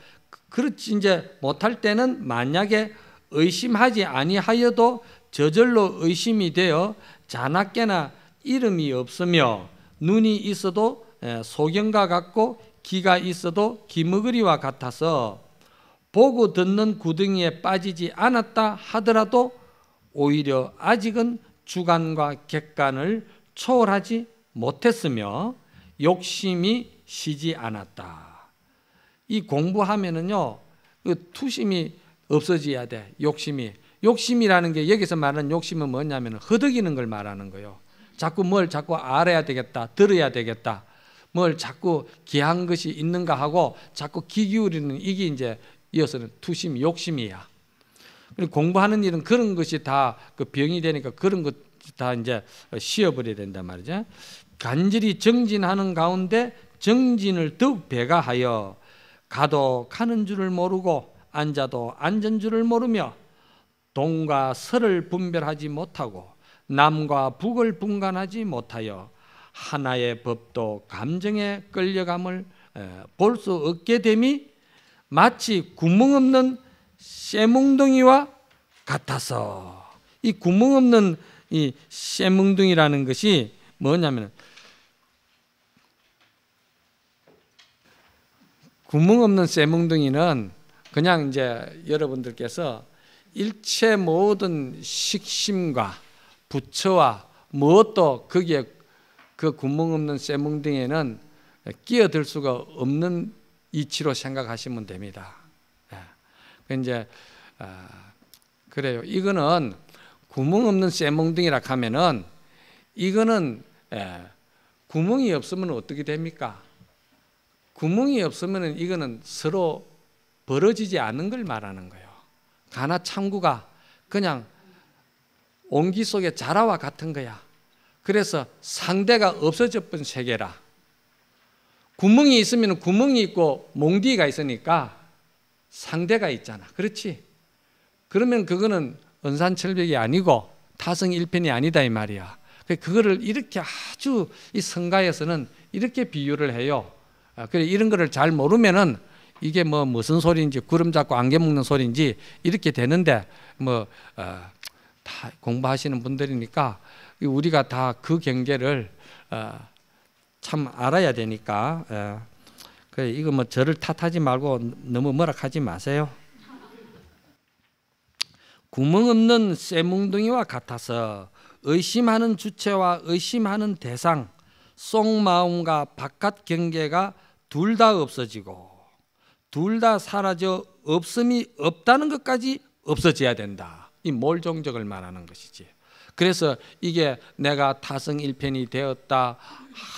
그렇지 이제 못할 때는 만약에 의심하지 아니하여도 저절로 의심이 되어 자나깨나 이름이 없으며 눈이 있어도 소경과 같고 귀가 있어도 기머거리와 같아서 보고 듣는 구덩이에 빠지지 않았다 하더라도 오히려 아직은 주관과 객관을 초월하지 못했으며 욕심이 쉬지 않았다. 이 공부하면은요, 그 투심이 없어져야 돼. 욕심이라는 게 여기서 말하는 욕심은 뭐냐면 허덕이는 걸 말하는 거예요. 자꾸 뭘 자꾸 알아야 되겠다, 들어야 되겠다, 뭘 자꾸 귀한 것이 있는가 하고 자꾸 귀 기울이는, 이게 이제 이어서는 투심, 욕심이야. 공부하는 일은 그런 것이 다 그 병이 되니까 그런 것 다 이제 쉬어버려야 된단 말이죠. 간절히 정진하는 가운데 정진을 더욱 배가하여 가도 가는 줄을 모르고 앉아도 앉은 줄을 모르며 동과 서를 분별하지 못하고 남과 북을 분간하지 못하여 하나의 법도 감정에 끌려감을 볼 수 없게 됨이 마치 구멍 없는 쇠뭉둥이와 같아서, 이 구멍 없는 이 쇠뭉둥이라는 것이 뭐냐면, 구멍 없는 쇠뭉둥이는 그냥 이제 여러분들께서 일체 모든 식심과 부처와 무엇도 거기에 그 구멍 없는 쇠뭉둥이에는 끼어들 수가 없는 이치로 생각하시면 됩니다. 이제 그래요. 이거는 구멍 없는 쇠뭉둥이라 하면은 이거는 구멍이 없으면 어떻게 됩니까? 구멍이 없으면 이거는 서로 벌어지지 않는 걸 말하는 거예요. 가나 창구가 그냥 온기 속의 자라와 같은 거야. 그래서 상대가 없어져 본 세계라. 구멍이 있으면 구멍이 있고 몽디가 있으니까 상대가 있잖아. 그렇지? 그러면 그거는 은산철벽이 아니고 타성일편이 아니다 이 말이야. 그거를 이렇게 아주 이 성가에서는 이렇게 비유를 해요. 그래, 이런 거를 잘 모르면은 이게 뭐 무슨 소리인지, 구름 잡고 안개 먹는 소리인지 이렇게 되는데, 다 공부하시는 분들이니까 우리가 다 그 경계를 참 알아야 되니까, 그래, 이거 뭐 저를 탓하지 말고 너무 뭐라 하지 마세요. 구멍 없는 쇠뭉둥이와 같아서 의심하는 주체와 의심하는 대상, 속마음과 바깥 경계가 둘 다 없어지고 둘 다 사라져 없음이 없다는 것까지 없어져야 된다. 이 몰종적을 말하는 것이지. 그래서 이게 내가 타성일편이 되었다,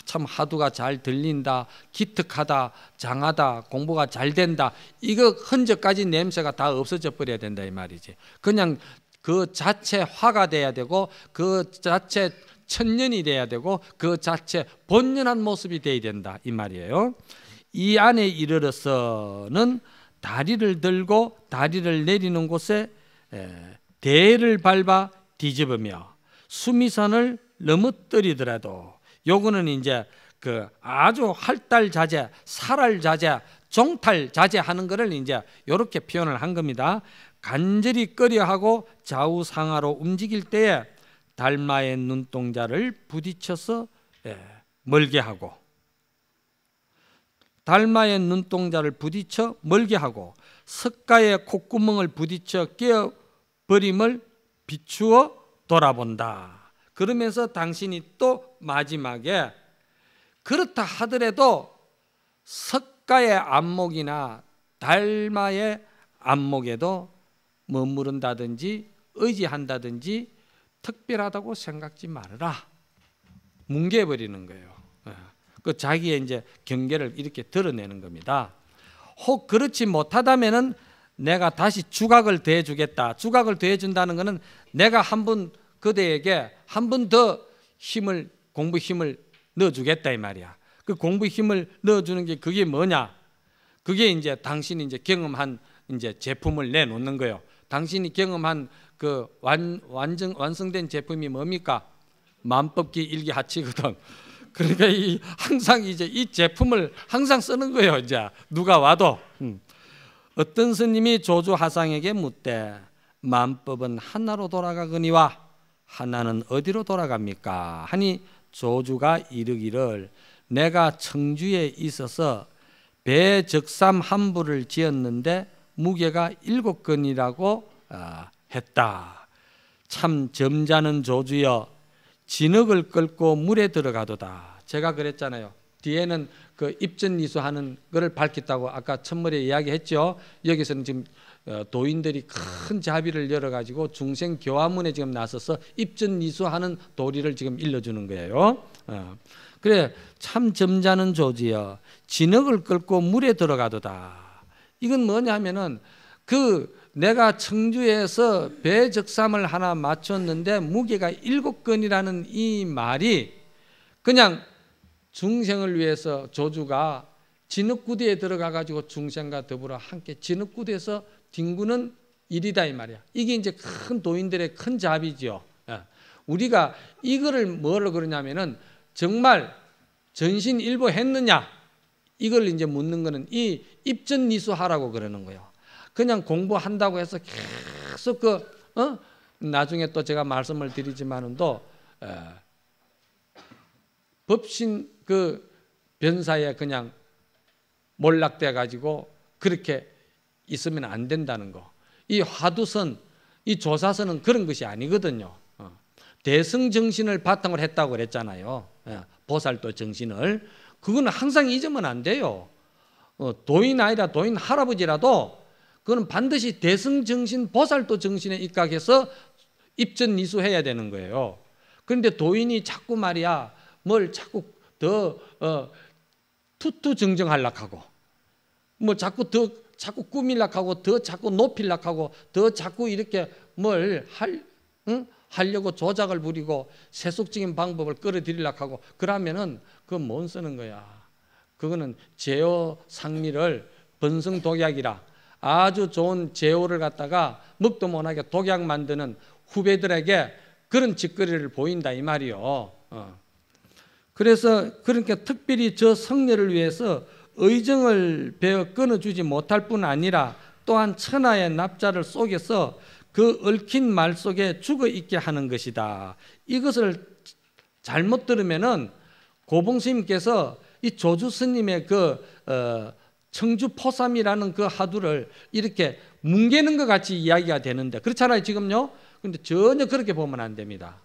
참 하두가 잘 들린다, 기특하다, 장하다, 공부가 잘 된다, 이거 흔적까지 냄새가 다 없어져 버려야 된다 이 말이지. 그냥 그 자체 화가 돼야 되고 그 자체 천년이 돼야 되고 그 자체 본연한 모습이 돼야 된다 이 말이에요. 이 안에 이르러서는 다리를 들고 다리를 내리는 곳에 대를 밟아 뒤집으며 수미선을 넘어뜨리더라도, 요거는 이제 그 아주 할달자재, 살할자재, 종탈자재하는 것을 이제 이렇게 표현을 한 겁니다. 간절히 꺼려하고 좌우상하로 움직일 때에 달마의 눈동자를 부딪혀서 멀게 하고, 달마의 눈동자를 부딪혀 멀게 하고 석가의 콧구멍을 부딪혀 깨어버림을 비추어 돌아본다. 그러면서 당신이 또 마지막에 그렇다 하더라도 석가의 안목이나 달마의 안목에도 머무른다든지 의지한다든지 특별하다고 생각지 말아라. 뭉개버리는 거예요. 그 자기의 이제 경계를 이렇게 드러내는 겁니다. 혹 그렇지 못하다면은 내가 다시 주각을 더해주겠다. 주각을 더해준다는 것은 내가 한 번 그대에게 한 번 더 힘을 공부 힘을 넣어주겠다 이 말이야. 그 공부 힘을 넣어주는 게 그게 뭐냐? 그게 이제 당신이 이제 경험한 이제 제품을 내놓는 거예요. 당신이 경험한 그 완성된 제품이 뭡니까? 만법기 일기하치거든. 그러니까 항상 이제 이 제품을 항상 쓰는 거예요. 이제 누가 와도. 어떤 스님이 조주 하상에게 묻되 만법은 하나로 돌아가거니와 하나는 어디로 돌아갑니까? 하니 조주가 이르기를 내가 청주에 있어서 배적삼 한 부를 지었는데 무게가 7건이라고 했다. 참 점잖은 조주여 진흙을 끌고 물에 들어가도다. 제가 그랬잖아요. 뒤에는 그 입전이수하는 것을 밝혔다고 아까 첫머리에 이야기했죠. 여기서는 지금 도인들이 큰 자비를 열어가지고 중생 교화문에 지금 나서서 입전이수하는 도리를 지금 일러주는 거예요. 그래 참 점잖은 조지여 진흙을 끌고 물에 들어가도다. 이건 뭐냐면은 그 내가 청주에서 배적삼을 하나 맞췄는데 무게가 7건이라는 이 말이 그냥 중생을 위해서 조주가 진흙구대에 들어가 가지고 중생과 더불어 함께 진흙구대에서 뒹구는 일이다 이 말이야. 이게 이제 큰 도인들의 큰 자비죠. 우리가 이거를 뭐로 그러냐면은 정말 전신일보 했느냐 이걸 이제 묻는 거는 이 입전이수하라고 그러는 거예요. 그냥 공부한다고 해서 계속 나중에 또 제가 말씀을 드리지만은 또 법신 그 변사에 그냥 몰락돼 가지고 그렇게 있으면 안 된다는 거. 이 화두선, 이 조사선은 그런 것이 아니거든요. 대승 정신을 바탕으로 했다고 그랬잖아요. 보살도 정신을. 그거는 항상 잊으면 안 돼요. 도인 아니라 도인 할아버지라도 그거는 반드시 대승 정신, 보살도 정신에 입각해서 입전이수해야 되는 거예요. 그런데 도인이 자꾸 말이야 뭘 자꾸 더 투투정정하려고 하고 뭐 자꾸 꾸밀려고 하고 더 자꾸 높이려고 하고 더 자꾸 이렇게 뭘 하려고 조작을 부리고 세속적인 방법을 끌어들이려고 하고 그러면은 그건 못 쓰는 거야. 그거는 제호 상리를 번성독약이라 아주 좋은 제호를 갖다가 먹도 못하게 독약 만드는 후배들에게 그런 짓거리를 보인다 이 말이요. 그래서 그러니까 특별히 저 성녀를 위해서 의정을 베어 끊어주지 못할 뿐 아니라 또한 천하의 납자를 속여서 그 얽힌 말 속에 죽어 있게 하는 것이다. 이것을 잘못 들으면은 고봉스님께서 이 조주 스님의 그 청주 포삼이라는 그 하두를 이렇게 뭉개는 것 같이 이야기가 되는데 그렇잖아요 지금요. 근데 전혀 그렇게 보면 안 됩니다.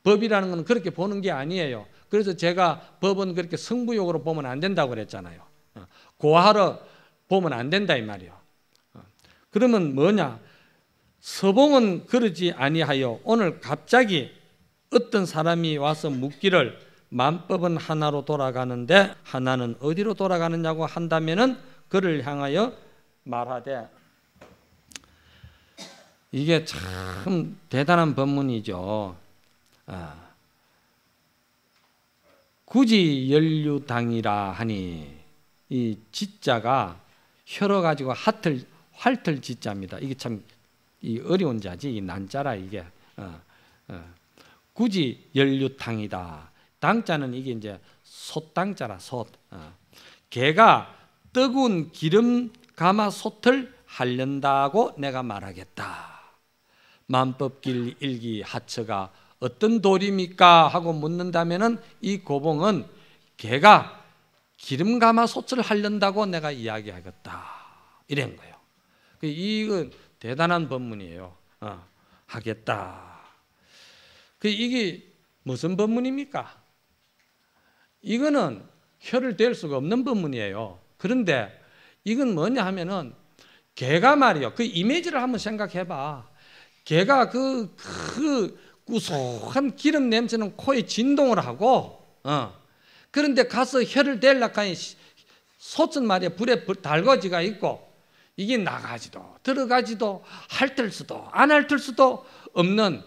법이라는 건 그렇게 보는 게 아니에요. 그래서 제가 법은 그렇게 승부욕으로 보면 안 된다고 그랬잖아요. 고하러 보면 안 된다 이 말이에요. 그러면 뭐냐? 서봉은 그러지 아니하여 오늘 갑자기 어떤 사람이 와서 묻기를 만법은 하나로 돌아가는데 하나는 어디로 돌아가느냐고 한다면은 그를 향하여 말하되 이게 참 대단한 법문이죠. 굳이 연류당이라 하니 이 지자가 혀로 가지고 활틀 지자입니다. 이게 참 이 어려운 자지 이 난자라 이게 굳이 연류당이다. 당자는 이게 이제 솥당자라 솥. 개가 뜨거운 기름 가마솥을 하련다고 내가 말하겠다. 만법길 일기 하처가 어떤 도리입니까? 하고 묻는다면은 이 고봉은 개가 기름 가마솥을 하련다고 내가 이야기하겠다. 이런 거예요. 이건 대단한 법문이에요. 하겠다. 이게 무슨 법문입니까? 이거는 혀를 댈 수가 없는 법문이에요. 그런데 이건 뭐냐 하면은 개가 말이요. 그 이미지를 한번 생각해봐. 개가 그 구수한 기름 냄새는 코에 진동을 하고, 그런데 가서 혀를 대려고 하니 솥은 말이야 불에 달궈지가 있고, 이게 나가지도 들어가지도 핥을 수도 안 핥을 수도 없는,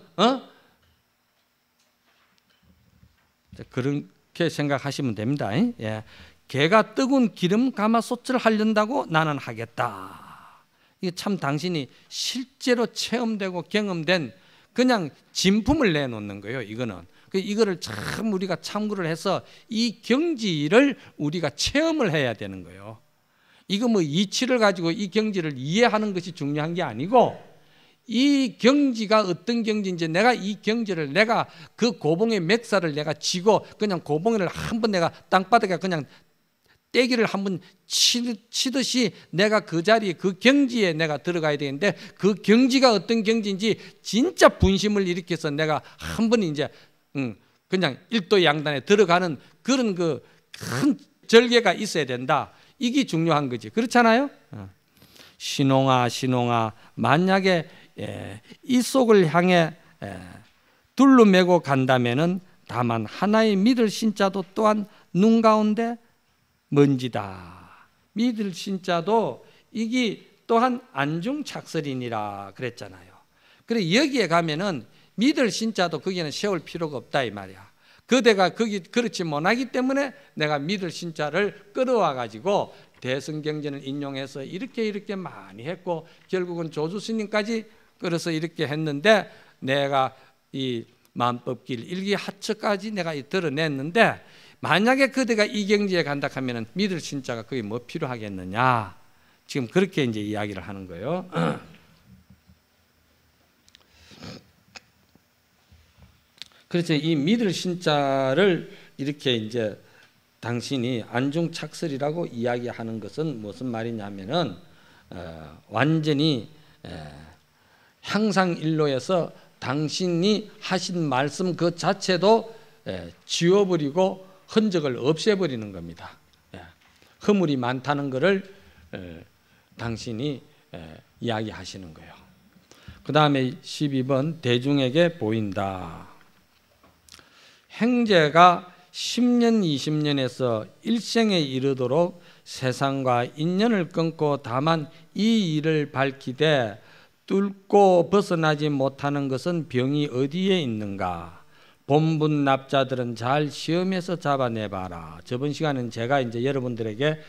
그렇게 생각하시면 됩니다. 예. 개가 뜨거운 기름 가마솥을 하려다고 나는 하겠다. 이게 참 당신이 실제로 체험되고 경험된 그냥 진품을 내놓는 거예요. 이거를 참 우리가 참고를 해서 이 경지를 우리가 체험을 해야 되는 거예요. 이거 뭐 이치를 가지고 이 경지를 이해하는 것이 중요한 게 아니고, 이 경지가 어떤 경지인지 내가 이 경지를 내가 그 고봉의 맥살을 내가 쥐고 그냥 고봉을 한번 내가 땅바닥에 그냥 떼기를 한번 치듯이 내가 그 자리에 그 경지에 내가 들어가야 되는데, 그 경지가 어떤 경지인지 진짜 분심을 일으켜서 내가 한번 이제 그냥 일도 양단에 들어가는 그런 그 큰 절개가 있어야 된다. 이게 중요한 거지. 그렇잖아요? 신홍아 만약에 이 속을 향해 둘로 메고 간다면은 다만 하나의 믿을 신자도 또한 눈 가운데 먼지다. 믿을 신자도 이게 또한 안중착설이니라 그랬잖아요. 그래 여기에 가면은 믿을 신자도 거기는 세울 필요가 없다 이 말이야. 그대가 거기 그렇지 못하기 때문에 내가 믿을 신자를 끌어와 가지고 대승경전을 인용해서 이렇게 많이 했고, 결국은 조주스님까지 끌어서 이렇게 했는데, 내가 이 만법길 일기하처까지 내가 드러냈는데, 만약에 그대가 이 경지에 간다 하면은 믿을 신자가 그게 뭐 필요하겠느냐. 지금 그렇게 이제 이야기를 하는 거예요. 그래서 이 믿을 신자를 이렇게 이제 당신이 안중착설이라고 이야기하는 것은 무슨 말이냐면은 완전히 향상일로에서 당신이 하신 말씀 그 자체도 지워버리고 흔적을 없애버리는 겁니다. 허물이 많다는 것을 당신이 이야기하시는 거예요. 그 다음에 12번 대중에게 보인다. 행제가 10년 20년에서 일생에 이르도록 세상과 인연을 끊고 다만 이 일을 밝히되 뚫고 벗어나지 못하는 것은 병이 어디에 있는가. 본분 납자들은 잘 시험해서 잡아내봐라. 저번 시간은 제가 이제 여러분들에게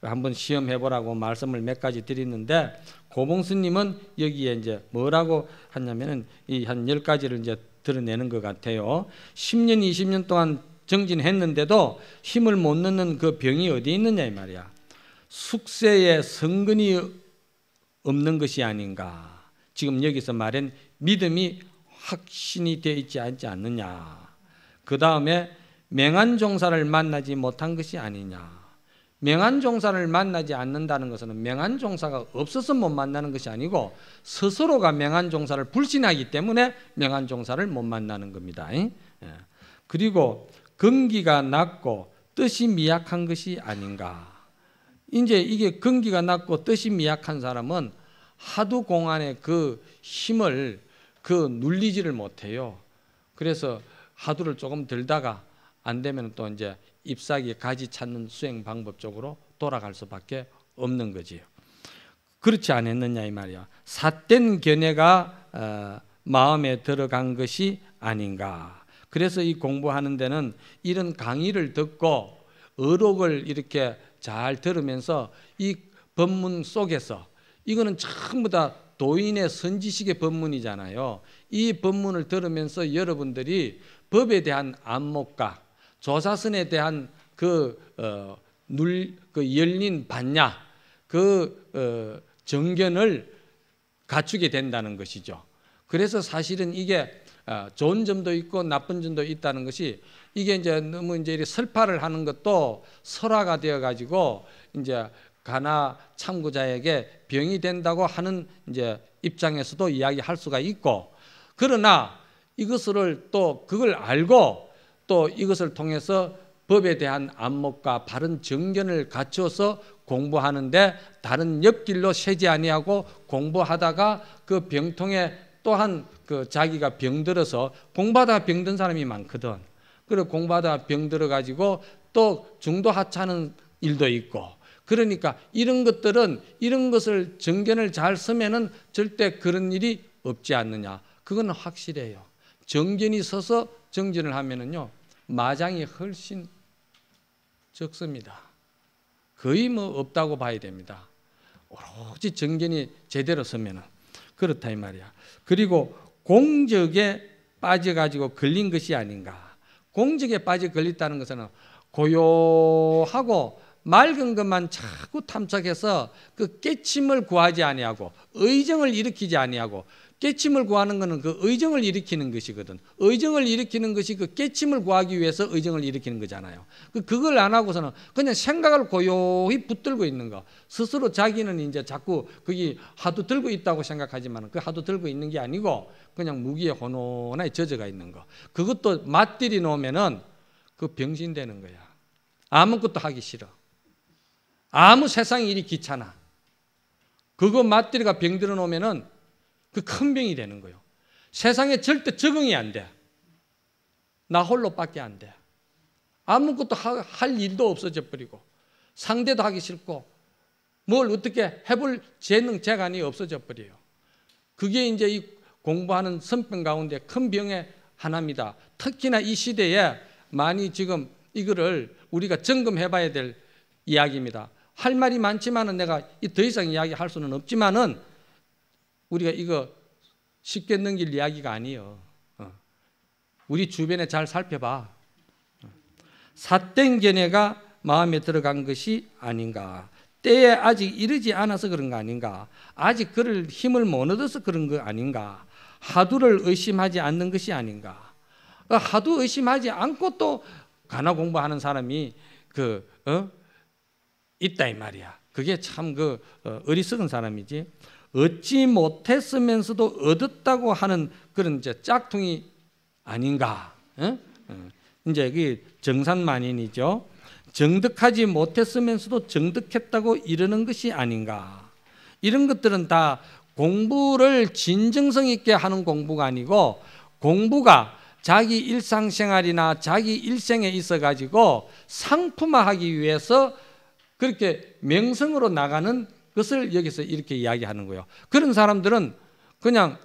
한번 시험해보라고 말씀을 몇 가지 드리는데, 고봉스님은 여기에 이제 뭐라고 하냐면은 이 한 10가지를 이제 드러내는 것 같아요. 10년, 20년 동안 정진했는데도 힘을 못 넣는 그 병이 어디 있느냐 이 말이야. 숙세에 성근이 없는 것이 아닌가. 지금 여기서 말한 믿음이 확신이 되어 있지 않느냐. 그 다음에 맹한종사를 만나지 못한 것이 아니냐. 맹한종사를 만나지 않는다는 것은 맹한종사가 없어서 못 만나는 것이 아니고 스스로가 맹한종사를 불신하기 때문에 맹한종사를 못 만나는 겁니다. 그리고 근기가 낮고 뜻이 미약한 것이 아닌가. 이제 이게 근기가 낮고 뜻이 미약한 사람은 하도 공안의 그 힘을 눌리지를 못해요. 그래서 하두를 조금 들다가 안 되면 또 이제 잎사귀 가지 찾는 수행 방법 쪽으로 돌아갈 수밖에 없는 거지요. 그렇지 않았느냐 이 말이야. 삿된 견해가 마음에 들어간 것이 아닌가. 그래서 이 공부하는 데는 이런 강의를 듣고 어록을 이렇게 잘 들으면서 이 법문 속에서, 이거는 전부 다 도인의 선지식의 법문이잖아요. 이 법문을 들으면서 여러분들이 법에 대한 안목과 조사선에 대한 열린 반야, 정견을 갖추게 된다는 것이죠. 그래서 사실은 이게 좋은 점도 있고 나쁜 점도 있다는 것이, 이게 이제 너무 이제 설파를 하는 것도 설화가 되어 가지고 이제 가나 참고자에게 병이 된다고 하는 이제 입장에서도 이야기할 수가 있고, 그러나 이것을 또 그걸 알고 또 이것을 통해서 법에 대한 안목과 바른 정견을 갖춰서 공부하는데 다른 옆길로 새지 아니하고 공부하다가 그 병통에 또한 그 자기가 병들어서 공부하다가 병든 사람이 많거든. 그리고 공부하다가 병들어 가지고 또 중도 하차하는 일도 있고, 그러니까 이런 것들은 이런 것을 정견을 잘 쓰면은 절대 그런 일이 없지 않느냐. 그건 확실해요. 정견이 서서 정진을 하면은요 마장이 훨씬 적습니다. 거의 뭐 없다고 봐야 됩니다. 오로지 정견이 제대로 서면은 그렇다 이 말이야. 그리고 공적에 빠져가지고 걸린 것이 아닌가. 공적에 빠져 걸렸다는 것은 고요하고 맑은 것만 자꾸 탐색해서 그 깨침을 구하지 아니하고 의정을 일으키지 아니하고, 깨침을 구하는 것은 그 의정을 일으키는 것이거든. 의정을 일으키는 것이 그 깨침을 구하기 위해서 의정을 일으키는 거잖아요. 그걸 안 하고서는 그냥 생각을 고요히 붙들고 있는 거. 스스로 자기는 이제 자꾸 거기 하도 들고 있다고 생각하지만 그 하도 들고 있는 게 아니고 그냥 무기에 혼혼하게 젖어가 있는 거. 그것도 맞들이 놓으면은 그 병신되는 거야. 아무것도 하기 싫어. 아무 세상 일이 귀찮아. 그거 맞들이가 병들어 놓으면은 그 큰 병이 되는 거예요. 세상에 절대 적응이 안 돼. 나 홀로밖에 안 돼. 아무것도 할 일도 없어져 버리고 상대도 하기 싫고 뭘 어떻게 해볼 재능, 재간이 없어져 버려요. 그게 이제 이 공부하는 선병 가운데 큰 병의 하나입니다. 특히나 이 시대에 많이 지금 이거를 우리가 점검해 봐야 될 이야기입니다. 할 말이 많지만은 내가 더 이상 이야기할 수는 없지만은 우리가 이거 쉽게 넘길 이야기가 아니에요. 우리 주변에 잘 살펴봐. 삿된 견해가 마음에 들어간 것이 아닌가. 때에 아직 이르지 않아서 그런 거 아닌가. 아직 그럴 힘을 못 얻어서 그런 거 아닌가. 하두를 의심하지 않는 것이 아닌가. 하두 의심하지 않고 또 가나 공부하는 사람이 있다 이 말이야. 그게 참 어리석은 사람이지. 얻지 못했으면서도 얻었다고 하는 그런 이제 짝퉁이 아닌가. 이제 그게 정산만인이죠. 정득하지 못했으면서도 정득했다고 이러는 것이 아닌가. 이런 것들은 다 공부를 진정성 있게 하는 공부가 아니고, 공부가 자기 일상생활이나 자기 일생에 있어 가지고 상품화하기 위해서 그렇게 명성으로 나가는 것을 여기서 이렇게 이야기하는 거예요. 그런 사람들은 그냥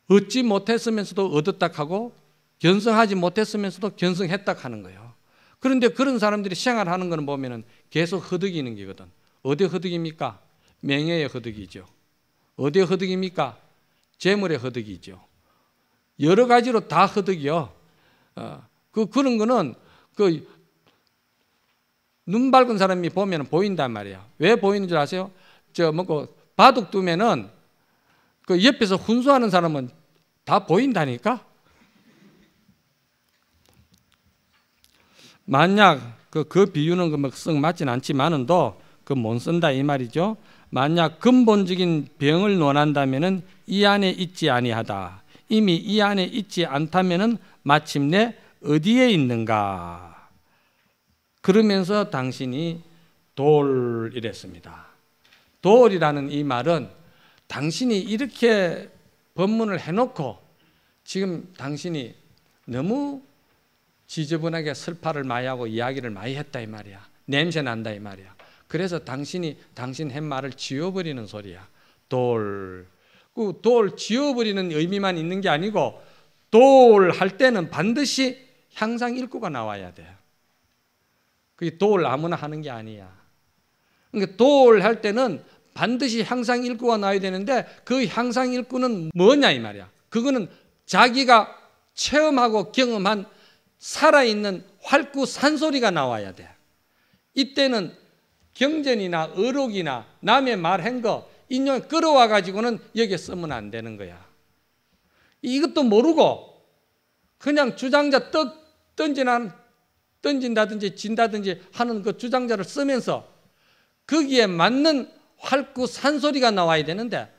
얻지 못했으면서도 얻었다 하고 견성하지 못했으면서도 견성했다 하는 거예요. 그런데 그런 사람들이 생활하는 거는 보면은 계속 허덕이는 게거든. 어디 허덕입니까? 명예의 허덕이죠. 어디 허덕입니까? 재물의 허덕이죠. 여러 가지로 다 허덕이요. 그런 거는 눈 밝은 사람이 보면 보인단 말이야. 왜 보이는 줄 아세요? 바둑 두면은 그 옆에서 훈수하는 사람은 다 보인다니까? 만약 그 비유는 썩 맞진 않지만은도 못 쓴다 이 말이죠. 만약 근본적인 병을 논한다면은 이 안에 있지 아니하다. 이미 이 안에 있지 않다면은 마침내 어디에 있는가? 그러면서 당신이 돌이랬습니다. 돌이라는 이 말은 당신이 이렇게 법문을 해놓고 지금 당신이 너무 지저분하게 설파를 많이 하고 이야기를 많이 했다 이 말이야. 냄새 난다 이 말이야. 그래서 당신 한 말을 지워버리는 소리야. 돌 지워버리는 의미만 있는 게 아니고 돌 할 때는 반드시 향상 일구가 나와야 돼. 그게 돌 아무나 하는 게 아니야. 그러니까 돌 할 때는 반드시 향상 일구가 나와야 되는데 그 향상 일구는 뭐냐 이 말이야. 그거는 자기가 체험하고 경험한 살아있는 활구 산소리가 나와야 돼. 이때는 경전이나 어록이나 남의 말한 거 인용 끌어와 가지고는 여기에 쓰면 안 되는 거야. 이것도 모르고 그냥 주장자 던진다든지 진다든지 하는 그 주장자를 쓰면서 거기에 맞는 활구 산소리가 나와야 되는데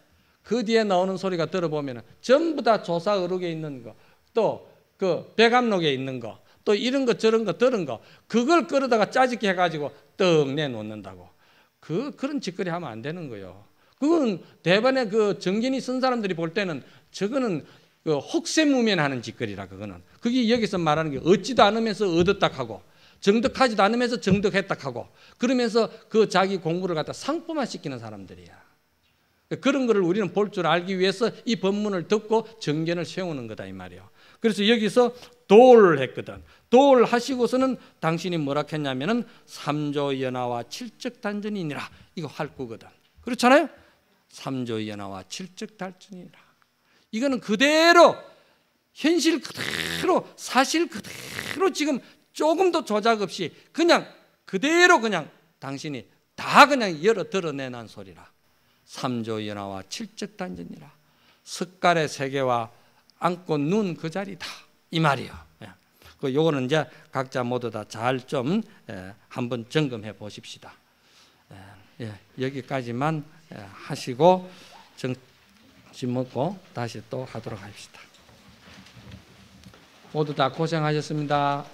그 뒤에 나오는 소리가 들어보면 전부 다 조사어록에 있는 거, 또 그 백암록에 있는 거, 또 이런 거 저런 거 들은 거, 그걸 끌어다가 짜집게 해가지고 떡 내놓는다고. 그런 짓거리 하면 안 되는 거예요. 그건 대반에 그 정견이 쓴 사람들이 볼 때는 저거는 그 혹세무면하는 짓거리라. 그거는 그게 여기서 말하는 게 얻지도 않으면서 얻었다 하고, 정득하지도 않으면서 정득했다 하고, 그러면서 그 자기 공부를 갖다 상품화 시키는 사람들이야. 그런 거를 우리는 볼 줄 알기 위해서 이 법문을 듣고 정견을 세우는 거다 이 말이에요. 그래서 여기서 도를 했거든. 도를 하시고서는 당신이 뭐라 했냐면은 삼조연화와 칠적단전이니라. 이거 활구거든. 그렇잖아요. 삼조연화와 칠적단전이니라. 이거는 그대로 현실 그대로 사실 그대로 지금 조금도 조작 없이 그냥 그대로 그냥 당신이 다 그냥 열어 드러내는 소리라. 삼조연화와 칠적단전이라. 석갈의 세계와 안고 눈 그 자리다 이 말이에요. 그 요거는 이제 각자 모두 다 잘 좀 한번 점검해 보십시다. 여기까지만 하시고 점심 먹고 다시 또 하도록 합시다. 모두 다 고생하셨습니다.